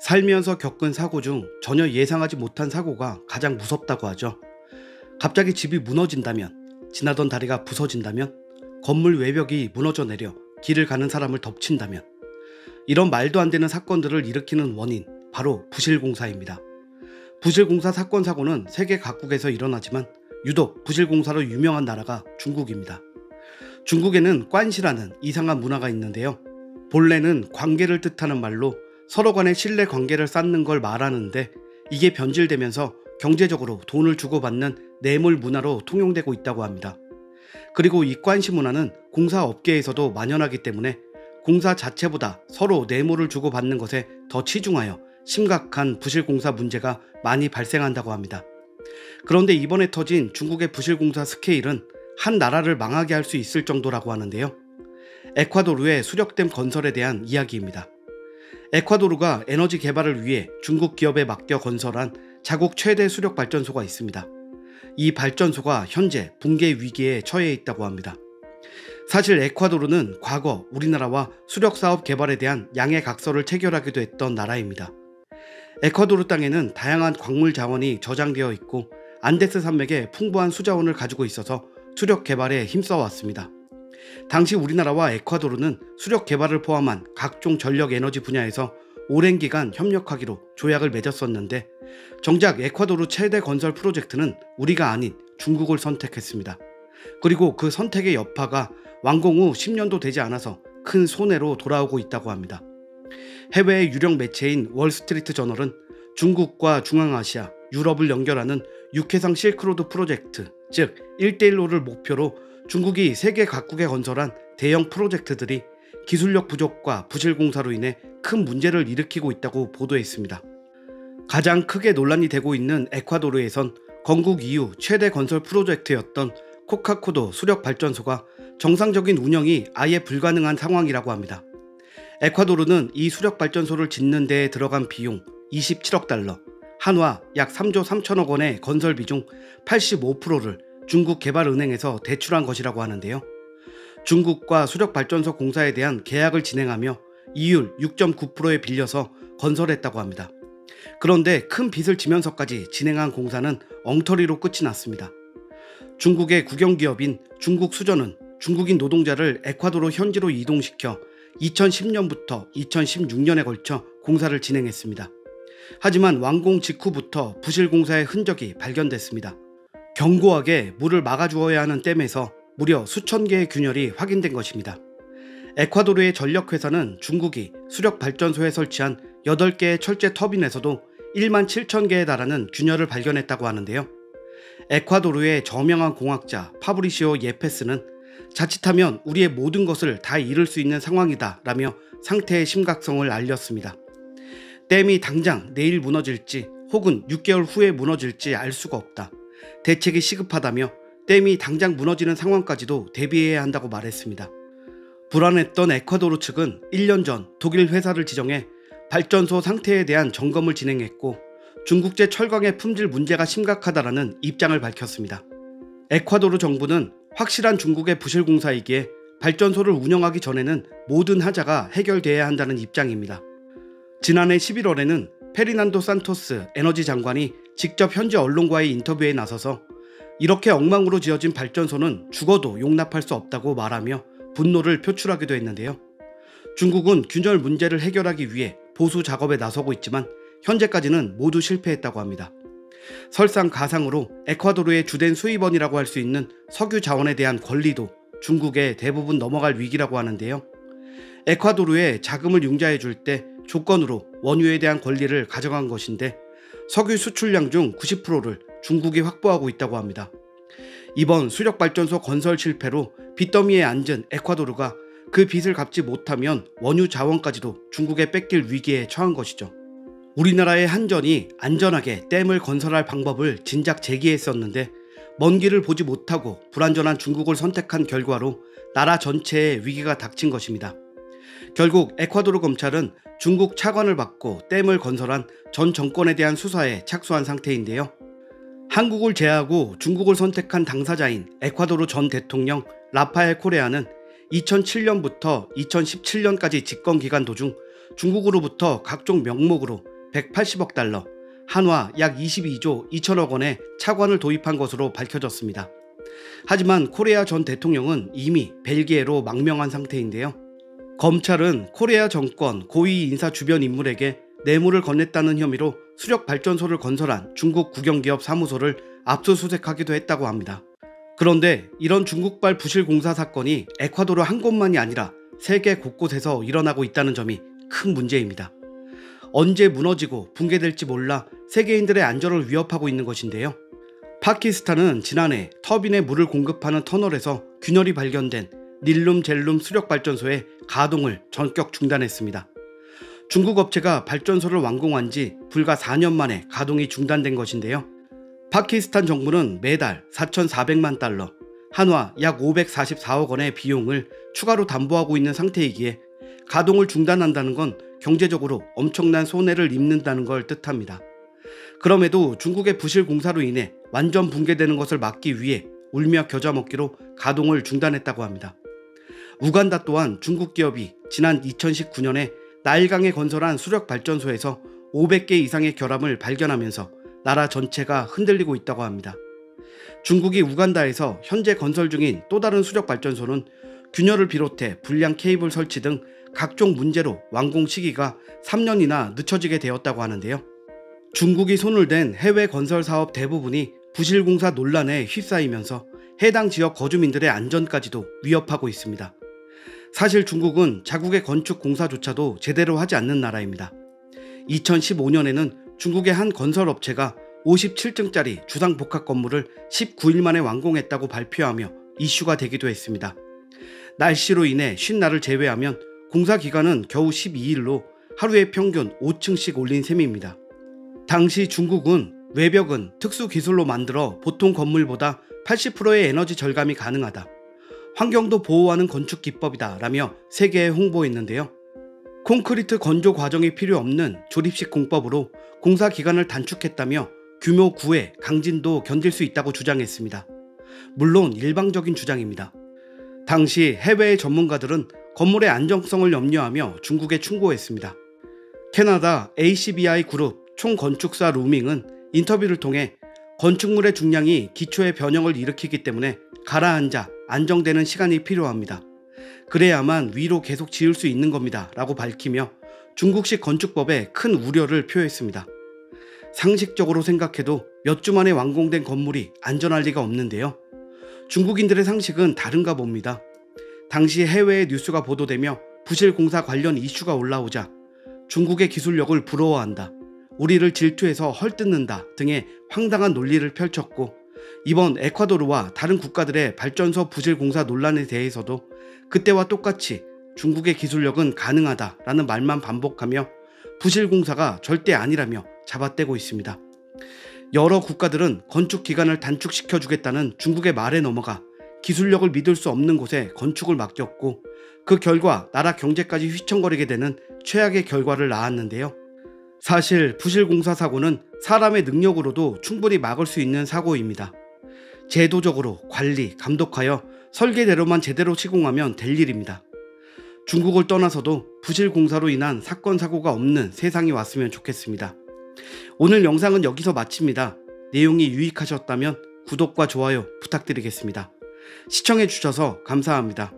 살면서 겪은 사고 중 전혀 예상하지 못한 사고가 가장 무섭다고 하죠. 갑자기 집이 무너진다면, 지나던 다리가 부서진다면, 건물 외벽이 무너져 내려 길을 가는 사람을 덮친다면, 이런 말도 안 되는 사건들을 일으키는 원인, 바로 부실공사입니다. 부실공사 사건 사고는 세계 각국에서 일어나지만 유독 부실공사로 유명한 나라가 중국입니다. 중국에는 관시라는 이상한 문화가 있는데요. 본래는 관계를 뜻하는 말로 서로 간의 신뢰 관계를 쌓는 걸 말하는데, 이게 변질되면서 경제적으로 돈을 주고받는 뇌물 문화로 통용되고 있다고 합니다. 그리고 이 관시 문화는 공사업계에서도 만연하기 때문에 공사 자체보다 서로 뇌물을 주고받는 것에 더 치중하여 심각한 부실공사 문제가 많이 발생한다고 합니다. 그런데 이번에 터진 중국의 부실공사 스케일은 한 나라를 망하게 할 수 있을 정도라고 하는데요. 에콰도르의 수력댐 건설에 대한 이야기입니다. 에콰도르가 에너지 개발을 위해 중국 기업에 맡겨 건설한 자국 최대 수력 발전소가 있습니다. 이 발전소가 현재 붕괴 위기에 처해 있다고 합니다. 사실 에콰도르는 과거 우리나라와 수력 사업 개발에 대한 양해각서를 체결하기도 했던 나라입니다. 에콰도르 땅에는 다양한 광물 자원이 저장되어 있고 안데스 산맥에 풍부한 수자원을 가지고 있어서 수력 개발에 힘써왔습니다. 당시 우리나라와 에콰도르는 수력 개발을 포함한 각종 전력 에너지 분야에서 오랜 기간 협력하기로 조약을 맺었었는데, 정작 에콰도르 최대 건설 프로젝트는 우리가 아닌 중국을 선택했습니다. 그리고 그 선택의 여파가 완공 후 10년도 되지 않아서 큰 손해로 돌아오고 있다고 합니다. 해외의 유력 매체인 월스트리트 저널은 중국과 중앙아시아, 유럽을 연결하는 육해상 실크로드 프로젝트, 즉 1대1로를 목표로 중국이 세계 각국에 건설한 대형 프로젝트들이 기술력 부족과 부실공사로 인해 큰 문제를 일으키고 있다고 보도했습니다. 가장 크게 논란이 되고 있는 에콰도르에선 건국 이후 최대 건설 프로젝트였던 코카코도 수력 발전소가 정상적인 운영이 아예 불가능한 상황이라고 합니다. 에콰도르는 이 수력 발전소를 짓는 데에 들어간 비용 27억 달러, 한화 약 3조 3천억 원의 건설비 중 85%를 중국개발은행에서 대출한 것이라고 하는데요. 중국과 수력발전소 공사에 대한 계약을 진행하며 이율 6.9%에 빌려서 건설했다고 합니다. 그런데 큰 빚을 지면서까지 진행한 공사는 엉터리로 끝이 났습니다. 중국의 국영기업인 중국수저는 중국인 노동자를 에콰도르 현지로 이동시켜 2010년부터 2016년에 걸쳐 공사를 진행했습니다. 하지만 완공 직후부터 부실공사의 흔적이 발견됐습니다. 견고하게 물을 막아주어야 하는 댐에서 무려 수천 개의 균열이 확인된 것입니다. 에콰도르의 전력회사는 중국이 수력발전소에 설치한 8개의 철제 터빈에서도 1만 7천 개에 달하는 균열을 발견했다고 하는데요. 에콰도르의 저명한 공학자 파브리시오 예페스는 자칫하면 우리의 모든 것을 다 잃을 수 있는 상황이다 라며 상태의 심각성을 알렸습니다. 댐이 당장 내일 무너질지 혹은 6개월 후에 무너질지 알 수가 없다. 대책이 시급하다며 댐이 당장 무너지는 상황까지도 대비해야 한다고 말했습니다. 불안했던 에콰도르 측은 1년 전 독일 회사를 지정해 발전소 상태에 대한 점검을 진행했고, 중국제 철강의 품질 문제가 심각하다라는 입장을 밝혔습니다. 에콰도르 정부는 확실한 중국의 부실공사이기에 발전소를 운영하기 전에는 모든 하자가 해결돼야 한다는 입장입니다. 지난해 11월에는 페르난도 산토스 에너지 장관이 직접 현지 언론과의 인터뷰에 나서서 이렇게 엉망으로 지어진 발전소는 죽어도 용납할 수 없다고 말하며 분노를 표출하기도 했는데요. 중국은 균열 문제를 해결하기 위해 보수 작업에 나서고 있지만 현재까지는 모두 실패했다고 합니다. 설상가상으로 에콰도르의 주된 수입원이라고 할 수 있는 석유 자원에 대한 권리도 중국에 대부분 넘어갈 위기라고 하는데요. 에콰도르에 자금을 융자해 줄 때 조건으로 원유에 대한 권리를 가져간 것인데, 석유 수출량 중 90%를 중국이 확보하고 있다고 합니다. 이번 수력발전소 건설 실패로 빚더미에 앉은 에콰도르가 그 빚을 갚지 못하면 원유 자원까지도 중국에 뺏길 위기에 처한 것이죠. 우리나라의 한전이 안전하게 댐을 건설할 방법을 진작 제기했었는데, 먼 길을 보지 못하고 불안전한 중국을 선택한 결과로 나라 전체에 위기가 닥친 것입니다. 결국 에콰도르 검찰은 중국 차관을 받고 댐을 건설한 전 정권에 대한 수사에 착수한 상태인데요. 한국을 제하고 중국을 선택한 당사자인 에콰도르 전 대통령 라파엘 코레아는 2007년부터 2017년까지 집권기간 도중 중국으로부터 각종 명목으로 180억 달러, 한화 약 22조 2천억 원의 차관을 도입한 것으로 밝혀졌습니다. 하지만 코리아 전 대통령은 이미 벨기에로 망명한 상태인데요. 검찰은 코리아 정권 고위 인사 주변 인물에게 뇌물을 건넸다는 혐의로 수력 발전소를 건설한 중국 국영기업 사무소를 압수수색하기도 했다고 합니다. 그런데 이런 중국발 부실공사 사건이 에콰도르 한 곳만이 아니라 세계 곳곳에서 일어나고 있다는 점이 큰 문제입니다. 언제 무너지고 붕괴될지 몰라 세계인들의 안전을 위협하고 있는 것인데요. 파키스탄은 지난해 터빈에 물을 공급하는 터널에서 균열이 발견된 닐룸젤룸 수력발전소의 가동을 전격 중단했습니다. 중국 업체가 발전소를 완공한 지 불과 4년 만에 가동이 중단된 것인데요. 파키스탄 정부는 매달 4,400만 달러, 한화 약 544억 원의 비용을 추가로 담보하고 있는 상태이기에 가동을 중단한다는 건 경제적으로 엄청난 손해를 입는다는 걸 뜻합니다. 그럼에도 중국의 부실 공사로 인해 완전 붕괴되는 것을 막기 위해 울며 겨자 먹기로 가동을 중단했다고 합니다. 우간다 또한 중국 기업이 지난 2019년에 나일강에 건설한 수력 발전소에서 500개 이상의 결함을 발견하면서 나라 전체가 흔들리고 있다고 합니다. 중국이 우간다에서 현재 건설 중인 또 다른 수력 발전소는 균열을 비롯해 불량 케이블 설치 등 각종 문제로 완공 시기가 3년이나 늦춰지게 되었다고 하는데요. 중국이 손을 댄 해외 건설 사업 대부분이 부실공사 논란에 휩싸이면서 해당 지역 거주민들의 안전까지도 위협하고 있습니다. 사실 중국은 자국의 건축 공사조차도 제대로 하지 않는 나라입니다. 2015년에는 중국의 한 건설업체가 57층짜리 주상복합 건물을 19일 만에 완공했다고 발표하며 이슈가 되기도 했습니다. 날씨로 인해 쉰 날을 제외하면 공사 기간은 겨우 12일로 하루에 평균 5층씩 올린 셈입니다. 당시 중국은 외벽은 특수 기술로 만들어 보통 건물보다 80%의 에너지 절감이 가능하다, 환경도 보호하는 건축 기법이다 라며 세계에 홍보했는데요. 콘크리트 건조 과정이 필요 없는 조립식 공법으로 공사 기간을 단축했다며 규모 9의 강진도 견딜 수 있다고 주장했습니다. 물론 일방적인 주장입니다. 당시 해외의 전문가들은 건물의 안정성을 염려하며 중국에 충고했습니다. 캐나다 ACBI 그룹 총건축사 루밍은 인터뷰를 통해 건축물의 중량이 기초의 변형을 일으키기 때문에 가라앉아 안정되는 시간이 필요합니다. 그래야만 위로 계속 지을 수 있는 겁니다 라고 밝히며 중국식 건축법에 큰 우려를 표했습니다. 상식적으로 생각해도 몇 주 만에 완공된 건물이 안전할 리가 없는데요. 중국인들의 상식은 다른가 봅니다. 당시 해외의 뉴스가 보도되며 부실공사 관련 이슈가 올라오자 중국의 기술력을 부러워한다, 우리를 질투해서 헐뜯는다 등의 황당한 논리를 펼쳤고, 이번 에콰도르와 다른 국가들의 발전소 부실 공사 논란에 대해서도 그때와 똑같이 중국의 기술력은 가능하다라는 말만 반복하며 부실 공사가 절대 아니라며 잡아떼고 있습니다. 여러 국가들은 건축 기간을 단축시켜 주겠다는 중국의 말에 넘어가 기술력을 믿을 수 없는 곳에 건축을 맡겼고, 그 결과 나라 경제까지 휘청거리게 되는 최악의 결과를 낳았는데요. 사실 부실 공사 사고는 사람의 능력으로도 충분히 막을 수 있는 사고입니다. 제도적으로 관리, 감독하여 설계대로만 제대로 시공하면 될 일입니다. 중국을 떠나서도 부실 공사로 인한 사건 사고가 없는 세상이 왔으면 좋겠습니다. 오늘 영상은 여기서 마칩니다. 내용이 유익하셨다면 구독과 좋아요 부탁드리겠습니다. 시청해주셔서 감사합니다.